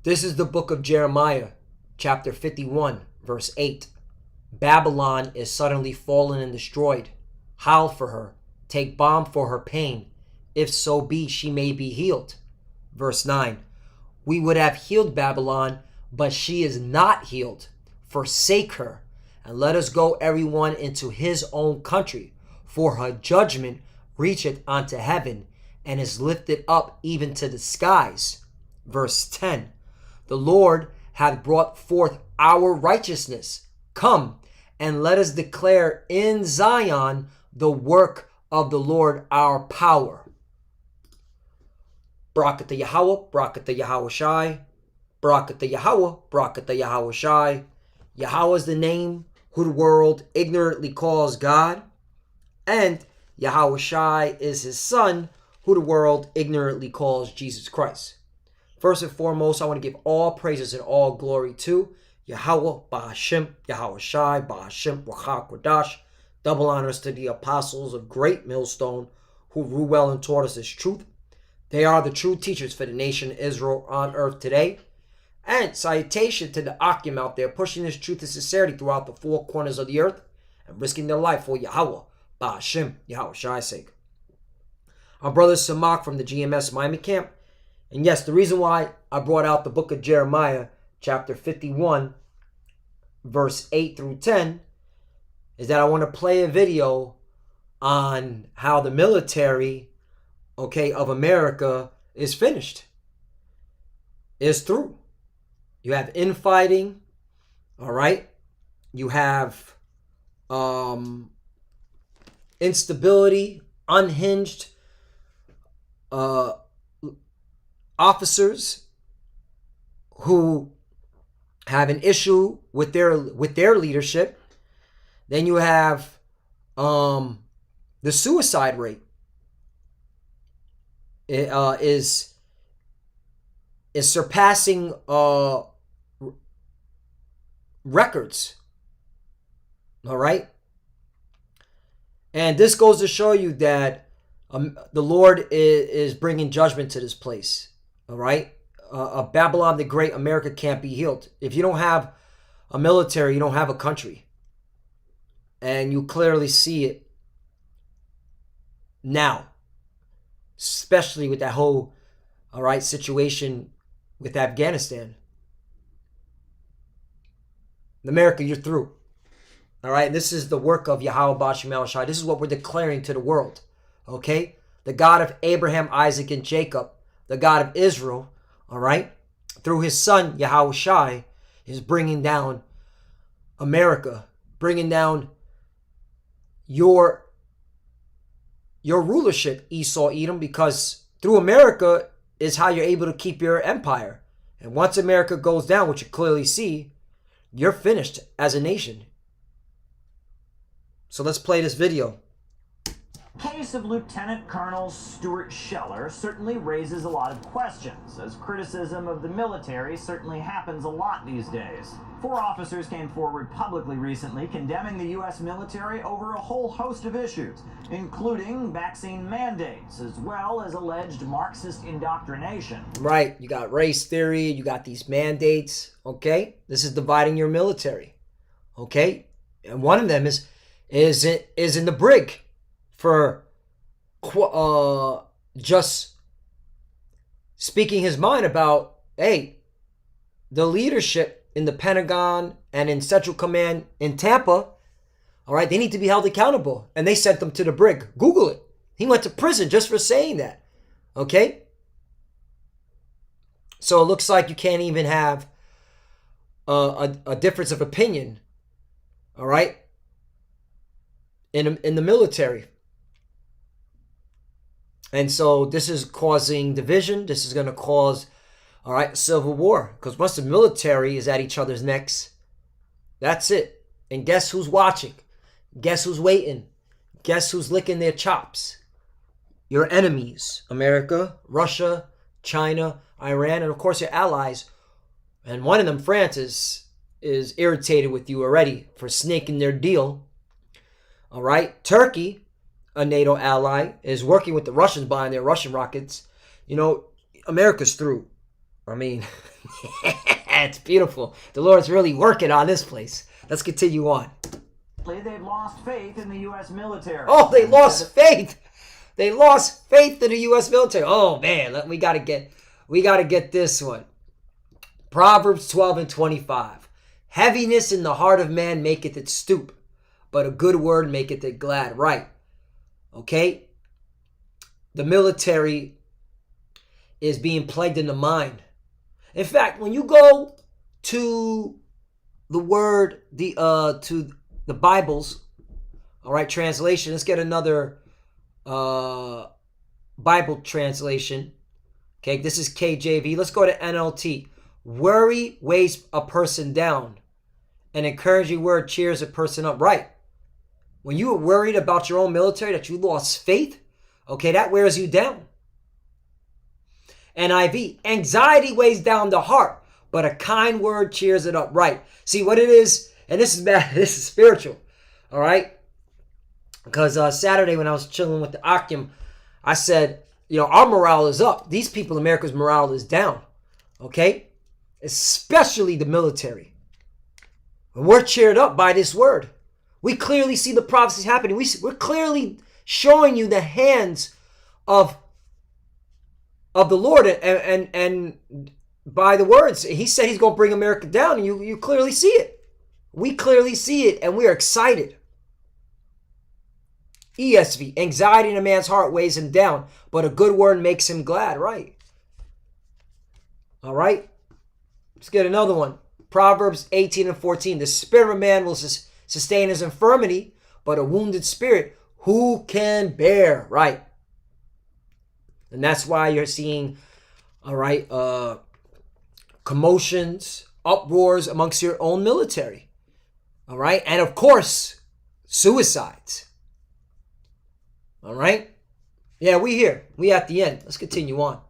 This is the book of Jeremiah, chapter 51, verse 8. Babylon is suddenly fallen and destroyed. Howl for her. Take balm for her pain. If so be she may be healed. Verse 9. We would have healed Babylon, but she is not healed. Forsake her, and let us go everyone into his own country. For her judgment reacheth unto heaven, and is lifted up even to the skies. Verse 10. The Lord hath brought forth our righteousness. Come, and let us declare in Zion the work of the Lord our power. Barakatah Yahweh, Barakatah Yahweh Shai, Barakatah Yahweh, Barakatah Yahweh Shai. Yahweh is the name who the world ignorantly calls God, and Yahweh Shai is his son, who the world ignorantly calls Jesus Christ. First and foremost, I want to give all praises and all glory to Yahweh, Ba'ashem, Yahweh Shai, Ba'ashem, Rachak, Radash. Double honors to the apostles of Great Millstone who rule well and taught us this truth. They are the true teachers for the nation Israel on earth today. And salutation to the Akim out there pushing this truth and sincerity throughout the four corners of the earth and risking their life for Yahweh, Ba'ashem, Yahweh Shai's sake. Our brother Samak from the GMS Miami camp. And yes, the reason why I brought out the book of Jeremiah, chapter 51, verse 8 through 10, is that I want to play a video on how the military, of America is finished, is through. You have infighting, all right? You have instability, unhinged officers who have an issue with their leadership. Then you have the suicide rate is surpassing records. All right, and this goes to show you that the Lord is bringing judgment to this place. All right, Babylon the Great, America can't be healed. If you don't have a military, you don't have a country. And you clearly see it now, especially with that whole, situation with Afghanistan. America, you're through. All right, this is the work of Yahweh Ba'ashem Yahweh Shai. This is what we're declaring to the world. Okay, the God of Abraham, Isaac, and Jacob, the God of Israel, all right, through his son Yahweh Shai, is bringing down America, bringing down your rulership, Esau, Edom, because through America is how you're able to keep your empire. And once America goes down, which you clearly see, you're finished as a nation. So let's play this video. Case of Lieutenant Colonel Stuart Scheller certainly raises a lot of questions, as criticism of the military certainly happens a lot these days. 4 officers came forward publicly recently condemning the U.S. military over a whole host of issues, including vaccine mandates, as well as alleged Marxist indoctrination. Right, you got race theory, you got these mandates, okay? This is dividing your military, okay? And one of them is in the brig for just speaking his mind about, hey, the leadership in the Pentagon and in Central Command in Tampa, all right, they need to be held accountable. And they sent them to the brig. Google it. He went to prison just for saying that, okay? So it looks like you can't even have a difference of opinion, all right, in the military. And so this is causing division. This is going to cause, all right, civil war. Because once the military is at each other's necks, that's it. And guess who's watching? Guess who's waiting? Guess who's licking their chops? Your enemies, America, Russia, China, Iran, and of course your allies. And one of them, France, is irritated with you already for snaking their deal. All right, Turkey, a NATO ally, is working with the Russians buying their Russian rockets. You know, America's through. I mean, it's beautiful. The Lord's really working on this place. Let's continue on. They've lost faith in the U.S. military. Oh, they lost faith. They lost faith in the U.S. military. Oh man, we gotta get this one. Proverbs 12:25. Heaviness in the heart of man maketh it stoop, but a good word maketh it glad. Right. Okay? The military is being plagued in the mind. In fact, when you go to the word, to the Bibles, all right, translation. Let's get another Bible translation. Okay, this is KJV. Let's go to NLT. Worry weighs a person down. An encouraging word cheers a person up. Right. When you are worried about your own military, that you lost faith, okay, that wears you down. NIV. Anxiety weighs down the heart, but a kind word cheers it up. Right. See what it is, and this is bad. This is spiritual. All right. Because Saturday when I was chilling with the Akim, I said, our morale is up. These people, America's morale is down. Okay? Especially the military. And we're cheered up by this word. We clearly see the prophecies happening. We're clearly showing you the hands of the Lord. And by the words, he said he's going to bring America down. And you clearly see it. We clearly see it, and we are excited. ESV, anxiety in a man's heart weighs him down, but a good word makes him glad. Right. All right. Let's get another one. Proverbs 18:14. The spirit of man will sustain his infirmity, but a wounded spirit, who can bear? Right. And that's why you're seeing, all right, commotions, uproars amongst your own military. All right. And of course, suicides. All right? Yeah, we here. We at the end. Let's continue on.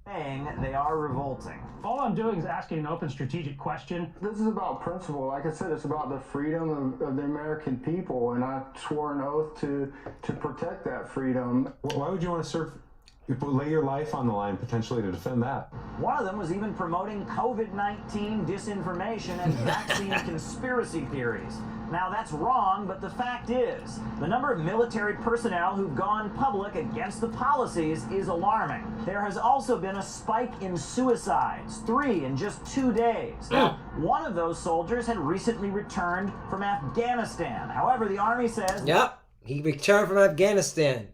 Saying they are revolting. All I'm doing is asking an open strategic question. This is about principle. Like I said, it's about the freedom of the American people, and I swore an oath to protect that freedom. Why would you want to lay your life on the line potentially to defend that? One of them was even promoting COVID-19 disinformation and vaccine conspiracy theories. Now that's wrong, but the fact is, the number of military personnel who've gone public against the policies is alarming. There has also been a spike in suicides, 3 in just 2 days. Now, one of those soldiers had recently returned from Afghanistan. However, the Army says... Yep, he returned from Afghanistan.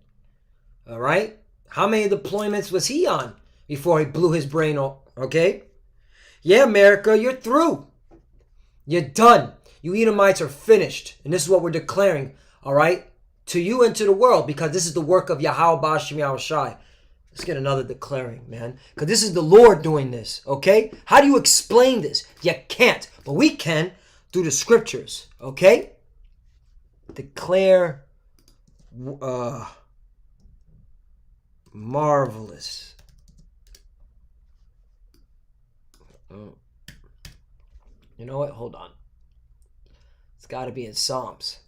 All right? How many deployments was he on before he blew his brain off? Okay? Yeah, America, you're through. You're done. You Edomites are finished. And this is what we're declaring, all right? To you and to the world, because this is the work of Yahweh B'Shem Yahushai. Let's get another declaring, man. Because this is the Lord doing this, okay? How do you explain this? You can't. But we can through the scriptures, okay? Declare marvelous. You know what? Hold on. It's got to be in Psalms.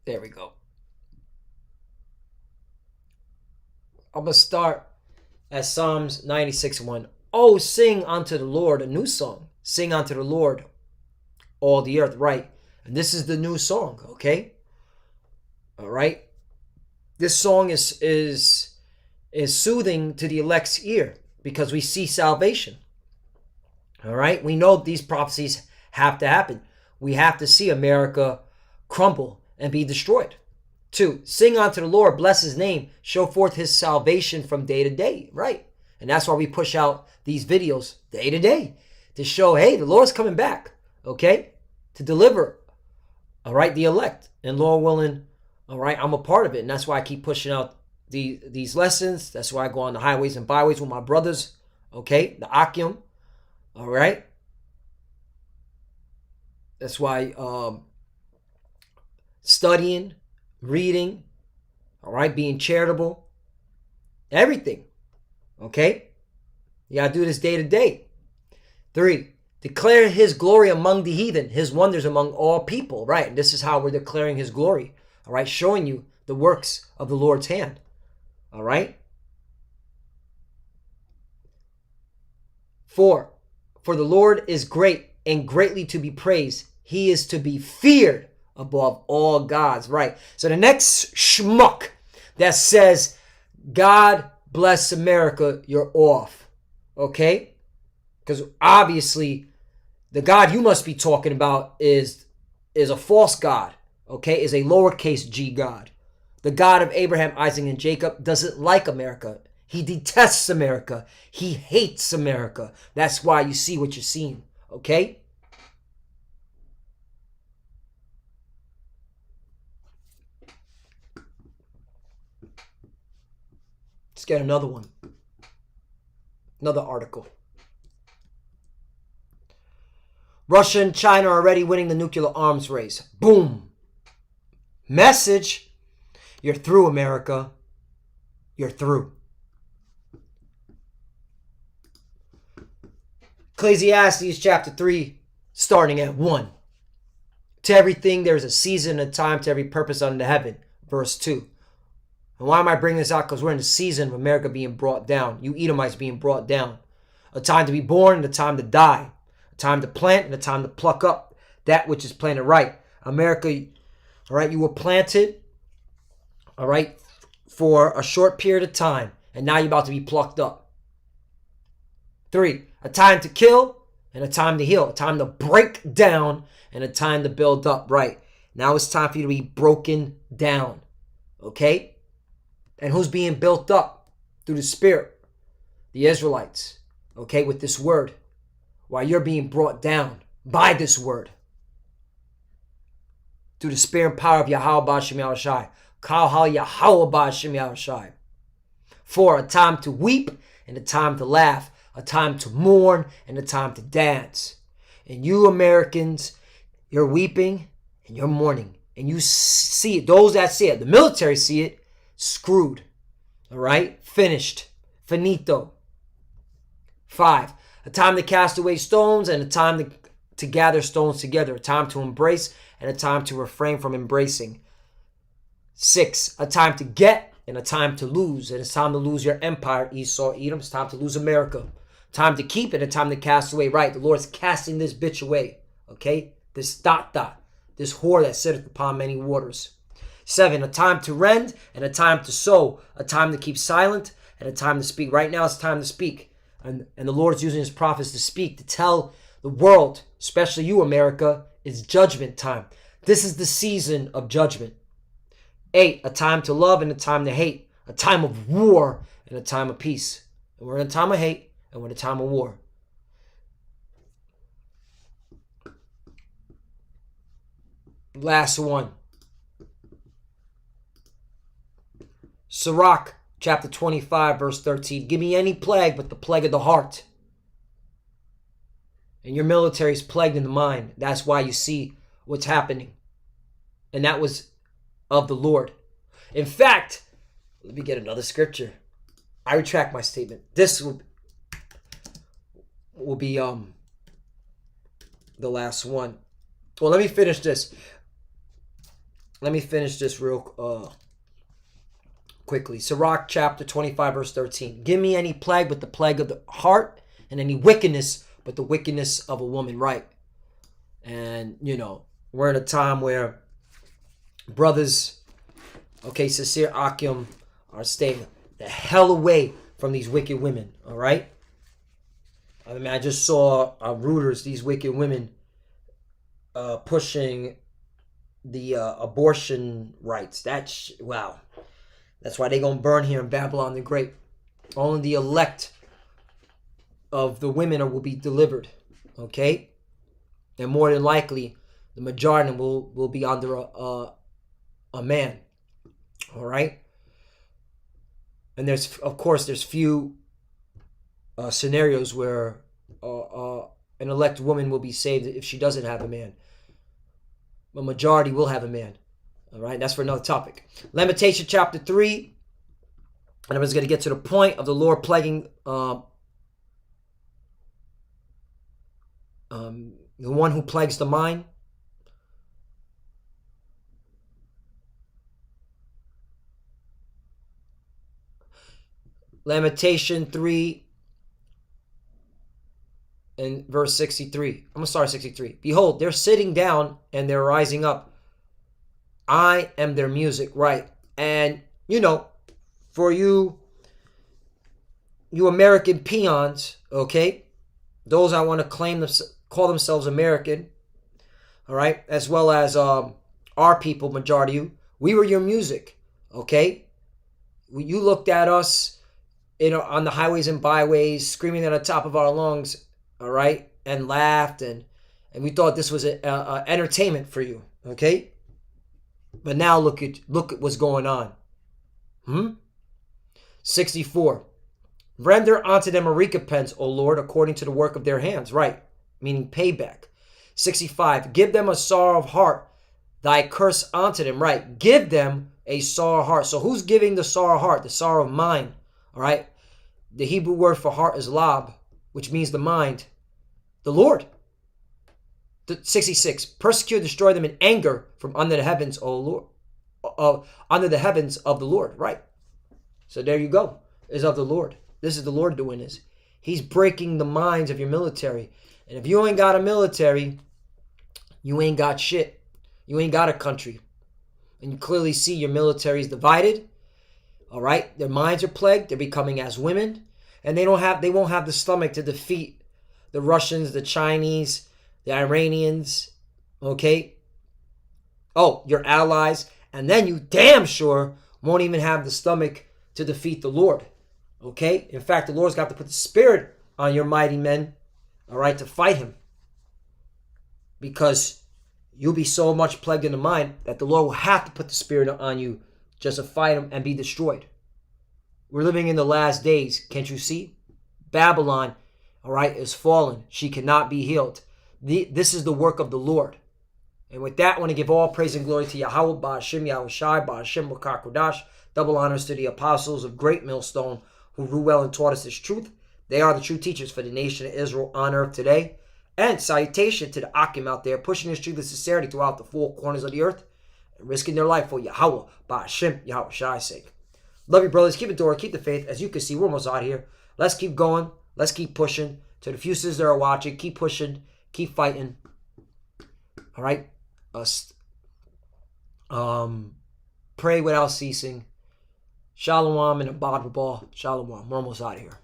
There we go. I'm going to start at Psalms 96:1. Oh, sing unto the Lord a new song. Sing unto the Lord all the earth. Right. And this is the new song, okay? All right? This song is soothing to the elect's ear because we see salvation. All right? We know these prophecies have to happen. We have to see America crumble and be destroyed. 2, sing unto the Lord, bless his name, show forth his salvation from day to day. Right? And that's why we push out these videos day to day to show, hey, the Lord's coming back, okay? To deliver, all right, the elect. And Lord willing, all right, I'm a part of it. And that's why I keep pushing out these lessons. That's why I go on the highways and byways with my brothers, okay? The Akim, all right? That's why studying, reading, all right, being charitable, everything, okay? You got to do this day to day. 3, declare his glory among the heathen, his wonders among all people. Right, and this is how we're declaring his glory. All right, showing you the works of the Lord's hand. All right. 4, for the Lord is great and greatly to be praised. He is to be feared above all gods. Right. So the next schmuck that says, God bless America, you're off. Okay? Because obviously the God you must be talking about is a false God. Okay? Is a lowercase g God. The God of Abraham, Isaac, and Jacob doesn't like America. He detests America. He hates America. That's why you see what you're seeing. Okay? Let's get another one. Another article. Russia and China are already winning the nuclear arms race. Boom. Message. You're through, America. You're through. Ecclesiastes chapter 3, starting at 1. To everything there is a season and a time to every purpose under heaven. Verse 2. And why am I bringing this out? Because we're in the season of America being brought down. You Edomites being brought down. A time to be born and a time to die. A time to plant and a time to pluck up that which is planted right. America, all right, you were planted, all right, for a short period of time. And now you're about to be plucked up. 3, a time to kill and a time to heal. A time to break down and a time to build up. Right. Now it's time for you to be broken down. Okay? And who's being built up? Through the Spirit. The Israelites. Okay? With this word. While you're being brought down by this word. Through the Spirit and power of Yahweh Ba'Shem Yahushai. Kal Yahweh Ba'Shem Yahushai. 4, a time to weep and a time to laugh. A time to mourn and a time to dance. And you Americans, you're weeping and you're mourning. And you see it. Those that see it, the military see it, screwed. All right? Finished. Finito. 5, a time to cast away stones and a time to gather stones together. A time to embrace and a time to refrain from embracing. 6, a time to get and a time to lose. And it's time to lose your empire, Esau, Edom. It's time to lose America. Time to keep and a time to cast away. Right, the Lord's casting this bitch away. Okay? This this whore that sitteth upon many waters. 7, a time to rend and a time to sow. A time to keep silent and a time to speak. Right now it's time to speak. And the Lord's using his prophets to speak, to tell the world, especially you, America, it's judgment time. This is the season of judgment. 8, a time to love and a time to hate. A time of war and a time of peace. And we're in a time of hate and we're in a time of war. Last one. Sirach chapter 25 verse 13. Give me any plague but the plague of the heart. And your military is plagued in the mind. That's why you see what's happening. And that was of the Lord. In fact, let me get another scripture. I retract my statement. This will be the last one. Well, let me finish this. Let me finish this real quickly. Sirach chapter 25 verse 13. Give me any plague but the plague of the heart, and any wickedness but the wickedness of a woman. Right. And, you know, we're in a time where brothers, okay, Sisir Akim, are staying the hell away from these wicked women. All right. I mean, I just saw Reuters, these wicked women pushing the abortion rights. Wow. That's why they're going to burn here in Babylon the Great. Only the elect of the women will be delivered. Okay? And more than likely, the majority will be under a man. All right? And there's few scenarios where an elect woman will be saved if she doesn't have a man. A majority will have a man. All right, that's for another topic. Lamentation chapter 3. And I was going to get to the point of the Lord plaguing the one who plagues the mind. Lamentation 3 and verse 63. I'm going to start at 63. Behold, they're sitting down and they're rising up. I am their music, right? And, for you American peons, okay? Those I want to call themselves American, all right? As well as our people, majority of you. We were your music, okay? You looked at us, on the highways and byways, screaming at the top of our lungs, all right? And laughed, and we thought this was a entertainment for you, okay? But now look at what's going on. 64. Render unto them a recompense, O Lord, according to the work of their hands. Right. Meaning payback. 65. Give them a sorrow of heart, thy curse unto them. Right. Give them a sorrow of heart. So who's giving the sorrow of heart? The sorrow of mind. All right. The Hebrew word for heart is lab, which means the mind. The Lord. 66. Persecute, destroy them in anger from under the heavens, O Lord. Under the heavens of the Lord. Right. So there you go. Is of the Lord. This is the Lord doing this. He's breaking the minds of your military. And if you ain't got a military, you ain't got shit. You ain't got a country. And you clearly see your military is divided. All right? Their minds are plagued. They're becoming as women. And they won't have the stomach to defeat the Russians, the Chinese, the Iranians. Okay? Oh, your allies. And then you damn sure won't even have the stomach to defeat the Lord. Okay? In fact, the Lord's got to put the spirit on your mighty men, all right, to fight him. Because you'll be so much plagued in the mind that the Lord will have to put the spirit on you just to fight him and be destroyed. We're living in the last days. Can't you see? Babylon, all right, is fallen. She cannot be healed. This is the work of the Lord. And with that, I want to give all praise and glory to Yahweh, Ba'ashim, Yahushai, Ba'ashim, B'Kakodash. Double honors to the apostles of Great Millstone who rule well and taught us this truth. They are the true teachers for the nation of Israel on earth today. And salutation to the Akim out there pushing this truth of sincerity throughout the four corners of the earth and risking their life for Yahweh, Ba'ashim, Yahushai's sake. Love you, brothers. Keep it door. Keep the faith. As you can see, we're almost out here. Let's keep going. Let's keep pushing. To the few sisters that are watching, keep pushing. Keep fighting. All right? Pray without ceasing. Shalom and a Shalom. We're almost out of here.